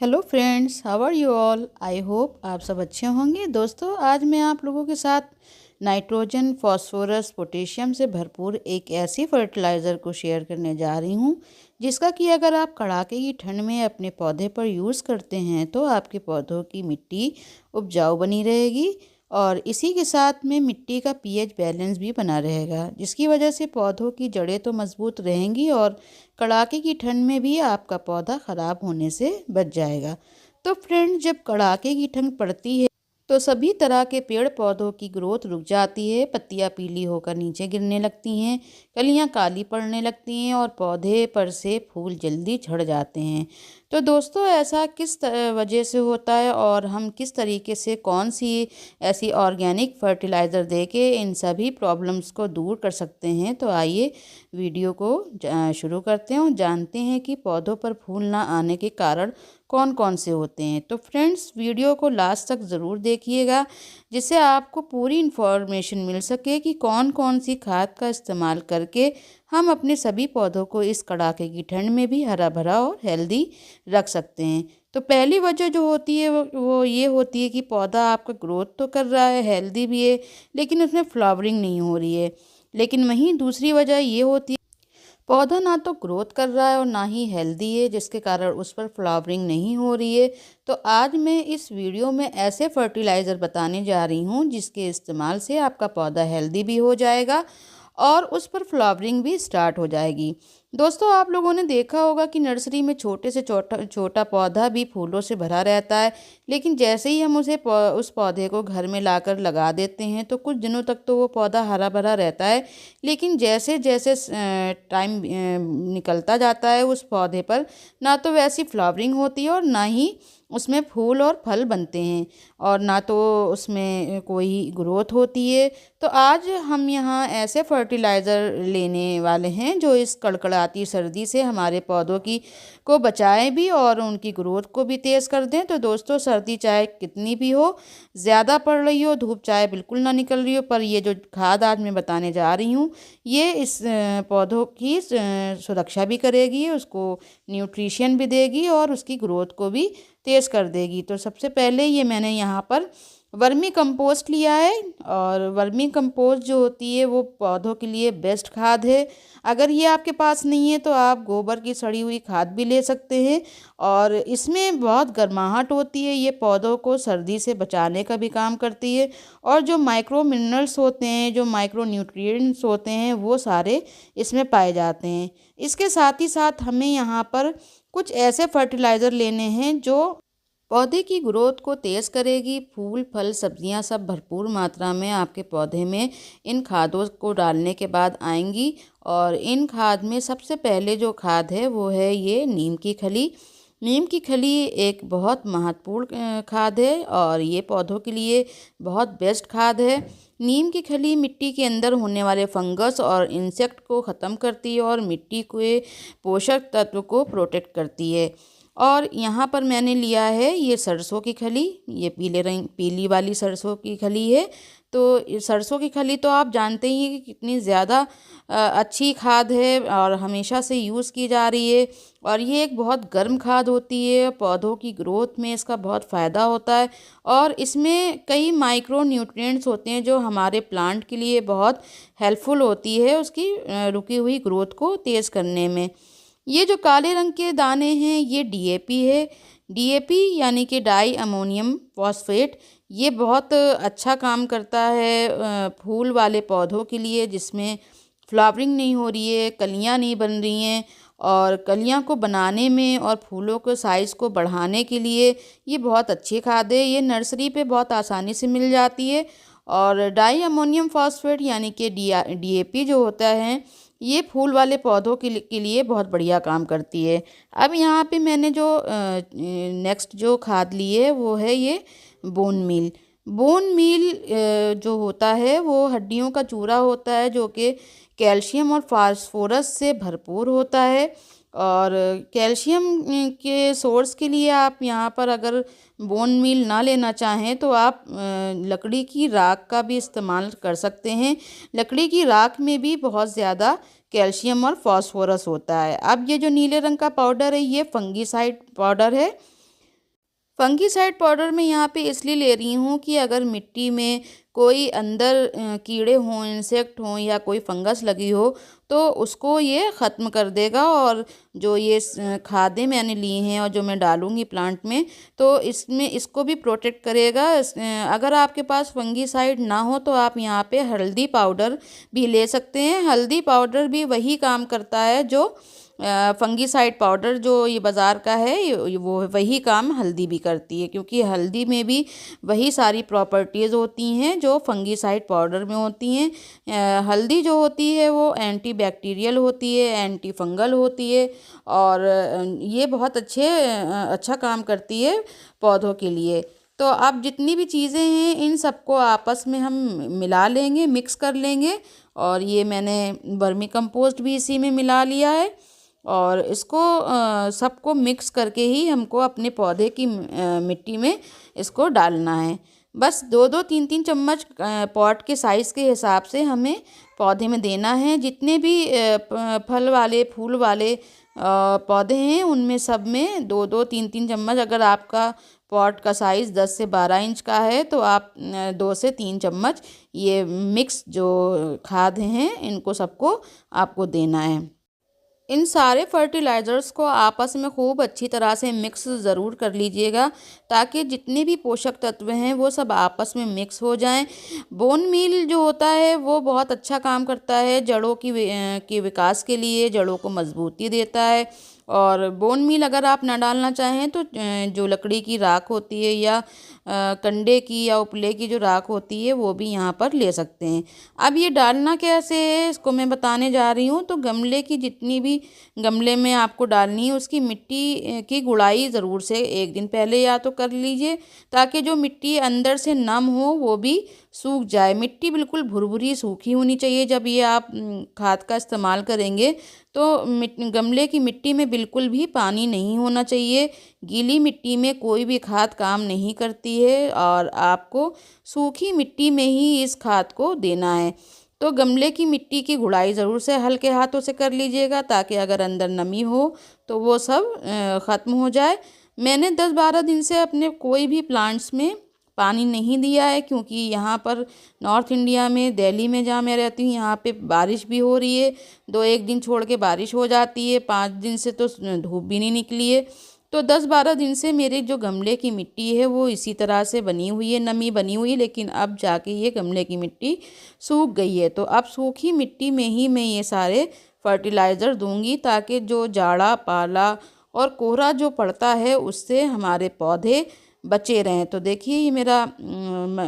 Hello friends, how are you all. I hope आप सब अच्छे होंगे। दोस्तों, आज मैं आप लोगों के साथ नाइट्रोजन, फास्फोरस, पोटेशियम से भरपूर एक ऐसी फर्टिलाइज़र को शेयर करने जा रही हूँ जिसका कि अगर आप कड़ाके की ठंड में अपने पौधे पर यूज़ करते हैं तो आपके पौधों की मिट्टी उपजाऊ बनी रहेगी और इसी के साथ में मिट्टी का पीएच बैलेंस भी बना रहेगा, जिसकी वजह से पौधों की जड़ें तो मजबूत रहेंगी और कड़ाके की ठंड में भी आपका पौधा ख़राब होने से बच जाएगा। तो फ्रेंड, जब कड़ाके की ठंड पड़ती है तो सभी तरह के पेड़ पौधों की ग्रोथ रुक जाती है। पत्तियां पीली होकर नीचे गिरने लगती हैं, कलियां काली पड़ने लगती हैं और पौधे पर से फूल जल्दी झड़ जाते हैं। तो दोस्तों, ऐसा किस वजह से होता है और हम किस तरीके से कौन सी ऐसी ऑर्गेनिक फर्टिलाइज़र दे के इन सभी प्रॉब्लम्स को दूर कर सकते हैं। तो आइए वीडियो को शुरू करते हैं और जानते हैं कि पौधों पर फूल ना आने के कारण कौन कौन से होते हैं। तो फ्रेंड्स, वीडियो को लास्ट तक ज़रूर देखिएगा जिससे आपको पूरी इन्फॉर्मेशन मिल सके कि कौन कौन सी खाद का इस्तेमाल करके हम अपने सभी पौधों को इस कड़ाके की ठंड में भी हरा भरा और हेल्दी रख सकते हैं। तो पहली वजह जो होती है वो ये होती है कि पौधा आपका ग्रोथ तो कर रहा है, हेल्दी भी है, लेकिन उसमें फ्लावरिंग नहीं हो रही है। लेकिन वहीं दूसरी वजह ये होती है, पौधा ना तो ग्रोथ कर रहा है और ना ही हेल्दी है, जिसके कारण उस पर फ्लावरिंग नहीं हो रही है। तो आज मैं इस वीडियो में ऐसे फर्टिलाइज़र बताने जा रही हूँ जिसके इस्तेमाल से आपका पौधा हेल्दी भी हो जाएगा और उस पर फ्लावरिंग भी स्टार्ट हो जाएगी। दोस्तों, आप लोगों ने देखा होगा कि नर्सरी में छोटे से छोटा छोटा पौधा भी फूलों से भरा रहता है, लेकिन जैसे ही हम उस पौधे को घर में लाकर लगा देते हैं तो कुछ दिनों तक तो वो पौधा हरा भरा रहता है। लेकिन जैसे जैसे टाइम निकलता जाता है उस पौधे पर ना तो वैसी फ्लावरिंग होती है और ना ही उसमें फूल और फल बनते हैं और ना तो उसमें कोई ग्रोथ होती है। तो आज हम यहाँ ऐसे फर्टिलाइज़र लेने वाले हैं जो इस कड़कड़ाती सर्दी से हमारे पौधों की को बचाएं भी और उनकी ग्रोथ को भी तेज़ कर दें। तो दोस्तों, सर्दी चाहे कितनी भी हो, ज़्यादा पड़ रही हो, धूप चाहे बिल्कुल ना निकल रही हो, पर ये जो खाद आज मैं बताने जा रही हूँ ये इस पौधों की सुरक्षा भी करेगी, उसको न्यूट्रिशन भी देगी और उसकी ग्रोथ को भी तेज़ कर देगी। तो सबसे पहले ये मैंने यहाँ पर वर्मी कंपोस्ट लिया है और वर्मी कंपोस्ट जो होती है वो पौधों के लिए बेस्ट खाद है। अगर ये आपके पास नहीं है तो आप गोबर की सड़ी हुई खाद भी ले सकते हैं और इसमें बहुत गर्माहट होती है, ये पौधों को सर्दी से बचाने का भी काम करती है और जो माइक्रो मिनरल्स होते हैं, जो माइक्रो न्यूट्रिएंट्स होते हैं, वो सारे इसमें पाए जाते हैं। इसके साथ ही साथ हमें यहाँ पर कुछ ऐसे फर्टिलाइज़र लेने हैं जो पौधे की ग्रोथ को तेज़ करेगी। फूल, फल, सब्जियां सब भरपूर मात्रा में आपके पौधे में इन खादों को डालने के बाद आएंगी और इन खाद में सबसे पहले जो खाद है वो है ये नीम की खली। नीम की खली एक बहुत महत्वपूर्ण खाद है और ये पौधों के लिए बहुत बेस्ट खाद है। नीम की खली मिट्टी के अंदर होने वाले फंगस और इंसेक्ट को ख़त्म करती है और मिट्टी के पोषक तत्व को प्रोटेक्ट करती है। और यहाँ पर मैंने लिया है ये सरसों की खली, ये पीली वाली सरसों की खली है। तो सरसों की खली तो आप जानते ही हैं कि कितनी ज़्यादा अच्छी खाद है और हमेशा से यूज़ की जा रही है और ये एक बहुत गर्म खाद होती है। पौधों की ग्रोथ में इसका बहुत फ़ायदा होता है और इसमें कई माइक्रो न्यूट्रिएंट्स होते हैं जो हमारे प्लांट के लिए बहुत हेल्पफुल होती है उसकी रुकी हुई ग्रोथ को तेज़ करने में। ये जो काले रंग के दाने हैं ये डीएपी है। डीएपी यानी कि डाई अमोनियम फॉस्फेट, ये बहुत अच्छा काम करता है फूल वाले पौधों के लिए जिसमें फ्लावरिंग नहीं हो रही है, कलियां नहीं बन रही हैं और कलियां को बनाने में और फूलों के साइज़ को बढ़ाने के लिए ये बहुत अच्छी खाद है। ये नर्सरी पे बहुत आसानी से मिल जाती है और डाई अमोनियम फॉस्फेट यानी कि डीएपी जो होता है ये फूल वाले पौधों के लिए बहुत बढ़िया काम करती है। अब यहाँ पे मैंने जो नेक्स्ट जो खाद ली है वो है ये बोन मील। बोन मील जो होता है वो हड्डियों का चूरा होता है जो कि कैल्शियम और फास्फोरस से भरपूर होता है और कैल्शियम के सोर्स के लिए आप यहाँ पर अगर बोन मील ना लेना चाहें तो आप लकड़ी की राख का भी इस्तेमाल कर सकते हैं। लकड़ी की राख में भी बहुत ज़्यादा कैल्शियम और फास्फोरस होता है। अब ये जो नीले रंग का पाउडर है ये फंगीसाइड पाउडर है फंगीसाइड पाउडर मैं यहाँ पे इसलिए ले रही हूँ कि अगर मिट्टी में कोई अंदर कीड़े हों, इंसेक्ट हों या कोई फंगस लगी हो तो उसको ये ख़त्म कर देगा। और जो ये खादें मैंने ली हैं और जो मैं डालूँगी प्लांट में, तो इसमें इसको भी प्रोटेक्ट करेगा। अगर आपके पास फंगीसाइड ना हो तो आप यहाँ पे हल्दी पाउडर भी ले सकते हैं। हल्दी पाउडर भी वही काम करता है जो फंगीसाइड पाउडर जो ये बाज़ार का है, वो वही काम हल्दी भी करती है, क्योंकि हल्दी में भी वही सारी प्रॉपर्टीज़ होती हैं जो फंगीसाइड पाउडर में होती हैं। हल्दी जो होती है वो एंटी बैक्टीरियल होती है, एंटी फंगल होती है, और ये बहुत अच्छा काम करती है पौधों के लिए। तो अब जितनी भी चीज़ें हैं इन सबको आपस में हम मिला लेंगे, मिक्स कर लेंगे। और ये मैंने वर्मी कंपोस्ट भी इसी में मिला लिया है, और इसको सबको मिक्स करके ही हमको अपने पौधे की मिट्टी में इसको डालना है। बस 2-2 3-3 चम्मच पॉट के साइज़ के हिसाब से हमें पौधे में देना है। जितने भी फल वाले फूल वाले पौधे हैं उनमें सब में 2-2 3-3 चम्मच। अगर आपका पॉट का साइज़ 10 से 12 इंच का है तो आप 2 से 3 चम्मच ये मिक्स जो खाद हैं इनको सबको आपको देना है। इन सारे फर्टिलाइज़र्स को आपस में खूब अच्छी तरह से मिक्स ज़रूर कर लीजिएगा, ताकि जितने भी पोषक तत्व हैं वो सब आपस में मिक्स हो जाएं। बोन मील जो होता है वो बहुत अच्छा काम करता है जड़ों के विकास के लिए, जड़ों को मजबूती देता है। और बोन मील अगर आप ना डालना चाहें तो जो लकड़ी की राख होती है या कंडे की या उपले की जो राख होती है वो भी यहाँ पर ले सकते हैं। अब ये डालना कैसे है इसको मैं बताने जा रही हूँ। तो गमले की जितनी भी गमले में आपको डालनी है उसकी मिट्टी की गुड़ाई ज़रूर से एक दिन पहले या तो कर लीजिए, ताकि जो मिट्टी अंदर से नम हो वो भी सूख जाए। मिट्टी बिल्कुल भुरभुरी सूखी होनी चाहिए जब ये आप खाद का इस्तेमाल करेंगे। तो गमले की मिट्टी में बिल्कुल भी पानी नहीं होना चाहिए। गीली मिट्टी में कोई भी खाद काम नहीं करती है, और आपको सूखी मिट्टी में ही इस खाद को देना है। तो गमले की मिट्टी की गुड़ाई ज़रूर से हल्के हाथों से कर लीजिएगा, ताकि अगर अंदर नमी हो तो वो सब ख़त्म हो जाए। मैंने 10-12 दिन से अपने कोई भी प्लांट्स में पानी नहीं दिया है, क्योंकि यहाँ पर नॉर्थ इंडिया में दिल्ली में जहाँ मैं रहती हूँ यहाँ पे बारिश भी हो रही है। 2-1 दिन छोड़ के बारिश हो जाती है, 5 दिन से तो धूप भी नहीं निकली है। तो 10-12 दिन से मेरे जो गमले की मिट्टी है वो इसी तरह से बनी हुई है, नमी बनी हुई है। लेकिन अब जाके ये गमले की मिट्टी सूख गई है। तो अब सूखी मिट्टी में ही मैं ये सारे फर्टिलाइज़र दूंगी, ताकि जो जाड़ा पाला और कोहरा जो पड़ता है उससे हमारे पौधे बचे रहें। तो देखिए ये मेरा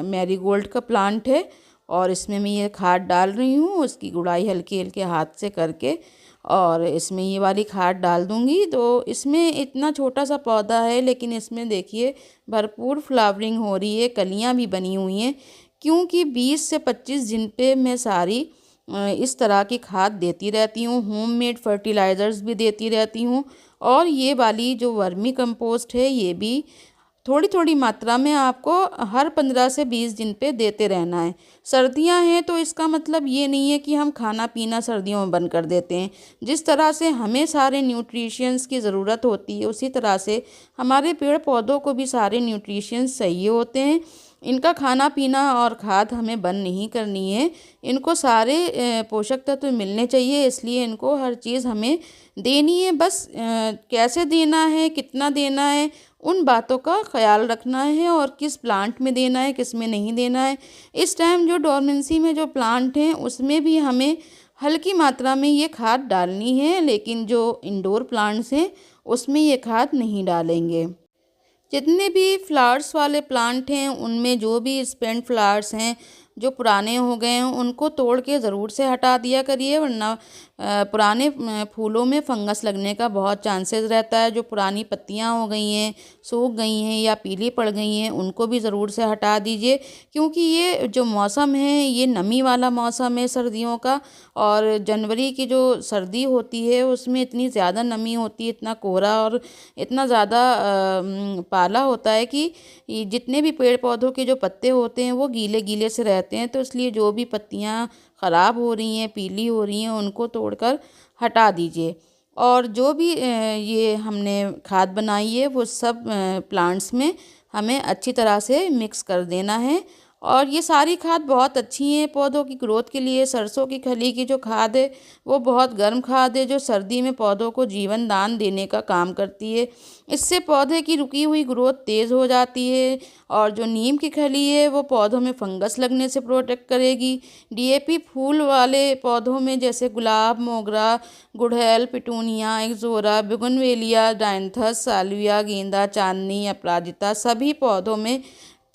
मैरीगोल्ड का प्लांट है, और इसमें मैं ये खाद डाल रही हूँ, उसकी गुड़ाई हल्के हल्के हाथ से करके, और इसमें ये वाली खाद डाल दूँगी। तो इसमें इतना छोटा सा पौधा है लेकिन इसमें देखिए भरपूर फ्लावरिंग हो रही है, कलियाँ भी बनी हुई हैं, क्योंकि 20 से 25 दिन पे मैं सारी इस तरह की खाद देती रहती हूँ। होममेड फर्टिलाइज़र्स भी देती रहती हूँ, और ये वाली जो वर्मी कंपोस्ट है ये भी थोड़ी थोड़ी मात्रा में आपको हर 15 से 20 दिन पे देते रहना है। सर्दियां हैं तो इसका मतलब ये नहीं है कि हम खाना पीना सर्दियों में बंद कर देते हैं। जिस तरह से हमें सारे न्यूट्रिशंस की ज़रूरत होती है उसी तरह से हमारे पेड़ पौधों को भी सारे न्यूट्रिशंस चाहिए होते हैं। इनका खाना पीना और खाद हमें बंद नहीं करनी है। इनको सारे पोषक तत्व मिलने चाहिए, इसलिए इनको हर चीज़ हमें देनी है। बस कैसे देना है, कितना देना है, उन बातों का ख्याल रखना है, और किस प्लांट में देना है, किस में नहीं देना है। इस टाइम जो डोरमेंसी में जो प्लांट हैं उसमें भी हमें हल्की मात्रा में ये खाद डालनी है, लेकिन जो इंडोर प्लांट्स हैं उसमें ये खाद नहीं डालेंगे। जितने भी फ्लावर्स वाले प्लांट हैं उनमें जो भी स्पेंट फ्लावर्स हैं जो पुराने हो गए हैं उनको तोड़ के ज़रूर से हटा दिया करिए, वरना पुराने फूलों में फंगस लगने का बहुत चांसेस रहता है। जो पुरानी पत्तियां हो गई हैं, सूख गई हैं या पीली पड़ गई हैं, उनको भी ज़रूर से हटा दीजिए, क्योंकि ये जो मौसम है ये नमी वाला मौसम है सर्दियों का। और जनवरी की जो सर्दी होती है उसमें इतनी ज़्यादा नमी होती है, इतना कोहरा और इतना ज़्यादा पाला होता है कि जितने भी पेड़ पौधों के जो पत्ते होते हैं वो गीले गीले से रहते हैं। तो इसलिए जो भी पत्तियां ख़राब हो रही हैं, पीली हो रही हैं, उनको तोड़कर हटा दीजिए। और जो भी ये हमने खाद बनाई है वो सब प्लांट्स में हमें अच्छी तरह से मिक्स कर देना है। और ये सारी खाद बहुत अच्छी हैं पौधों की ग्रोथ के लिए। सरसों की खली की जो खाद है वो बहुत गर्म खाद है जो सर्दी में पौधों को जीवन दान देने का काम करती है। इससे पौधे की रुकी हुई ग्रोथ तेज़ हो जाती है। और जो नीम की खली है वो पौधों में फंगस लगने से प्रोटेक्ट करेगी। डीएपी फूल वाले पौधों में जैसे गुलाब, मोगरा, गुड़हल, पिटूनिया, एक्सोरा, बिगुनवेलिया, डायंथस, साल्विया, गेंदा, चांदनी, अपराजिता, सभी पौधों में,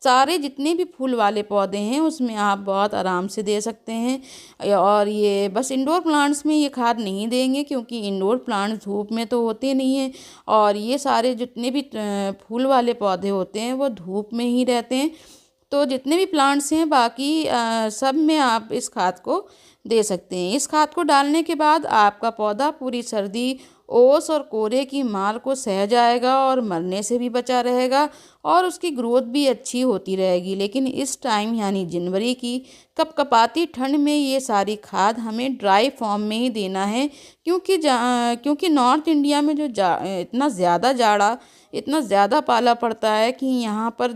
सारे जितने भी फूल वाले पौधे हैं उसमें आप बहुत आराम से दे सकते हैं। और ये बस इंडोर प्लांट्स में ये खाद नहीं देंगे क्योंकि इंडोर प्लांट्स धूप में तो होते नहीं हैं। और ये सारे जितने भी फूल वाले पौधे होते हैं वो धूप में ही रहते हैं। तो जितने भी प्लांट्स हैं बाकी सब में आप इस खाद को दे सकते हैं। इस खाद को डालने के बाद आपका पौधा पूरी सर्दी, ओस और कोहरे की मार को सह जाएगा और मरने से भी बचा रहेगा और उसकी ग्रोथ भी अच्छी होती रहेगी। लेकिन इस टाइम यानी जनवरी की कपकपाती ठंड में ये सारी खाद हमें ड्राई फॉर्म में ही देना है क्योंकि नॉर्थ इंडिया में जो इतना ज़्यादा पाला पड़ता है कि यहाँ पर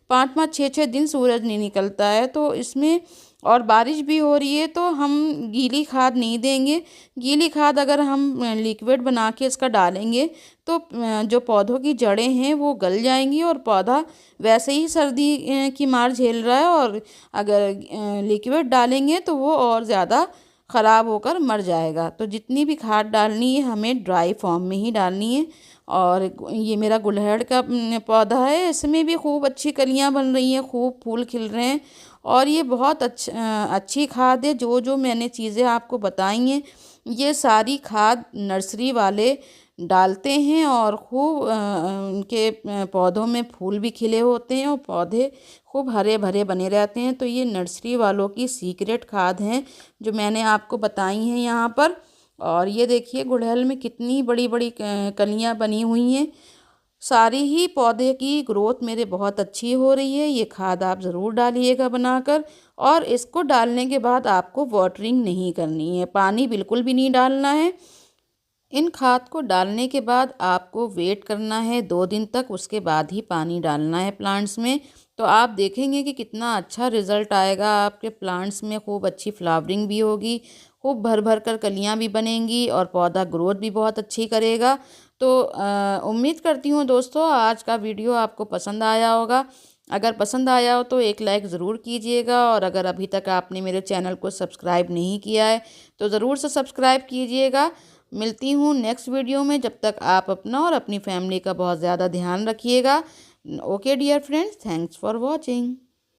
5-5, 6-6 दिन सूरज नहीं निकलता है। तो इसमें और बारिश भी हो रही है तो हम गीली खाद नहीं देंगे। गीली खाद अगर हम लिक्विड बना के इसका डालेंगे तो जो पौधों की जड़ें हैं वो गल जाएंगी और पौधा वैसे ही सर्दी की मार झेल रहा है। और अगर लिक्विड डालेंगे तो वो और ज़्यादा ख़राब होकर मर जाएगा। तो जितनी भी खाद डालनी है हमें ड्राई फॉर्म में ही डालनी है। और ये मेरा गुड़हल का पौधा है, इसमें भी खूब अच्छी कलियां बन रही हैं, खूब फूल खिल रहे हैं। और ये बहुत अच्छी खाद है। जो जो मैंने चीज़ें आपको बताई हैं ये सारी खाद नर्सरी वाले डालते हैं और खूब उनके पौधों में फूल भी खिले होते हैं और पौधे खूब हरे भरे बने रहते हैं। तो ये नर्सरी वालों की सीक्रेट खाद हैं जो मैंने आपको बताई हैं यहाँ पर। और ये देखिए गुड़हल में कितनी बड़ी बड़ी कलियाँ बनी हुई हैं। सारी ही पौधे की ग्रोथ मेरे बहुत अच्छी हो रही है। ये खाद आप ज़रूर डालिएगा बनाकर। और इसको डालने के बाद आपको वाटरिंग नहीं करनी है, पानी बिल्कुल भी नहीं डालना है। इन खाद को डालने के बाद आपको वेट करना है 2 दिन तक, उसके बाद ही पानी डालना है प्लांट्स में। तो आप देखेंगे कि कितना अच्छा रिज़ल्ट आएगा आपके प्लांट्स में। खूब अच्छी फ्लावरिंग भी होगी, खूब भर भर कर कलियाँ भी बनेंगी और पौधा ग्रोथ भी बहुत अच्छी करेगा। तो उम्मीद करती हूँ दोस्तों आज का वीडियो आपको पसंद आया होगा। अगर पसंद आया हो तो एक लाइक ज़रूर कीजिएगा। और अगर अभी तक आपने मेरे चैनल को सब्सक्राइब नहीं किया है तो ज़रूर से सब्सक्राइब कीजिएगा। मिलती हूँ नेक्स्ट वीडियो में, जब तक आप अपना और अपनी फैमिली का बहुत ज़्यादा ध्यान रखिएगा। Okay dear friends, thanks for watching.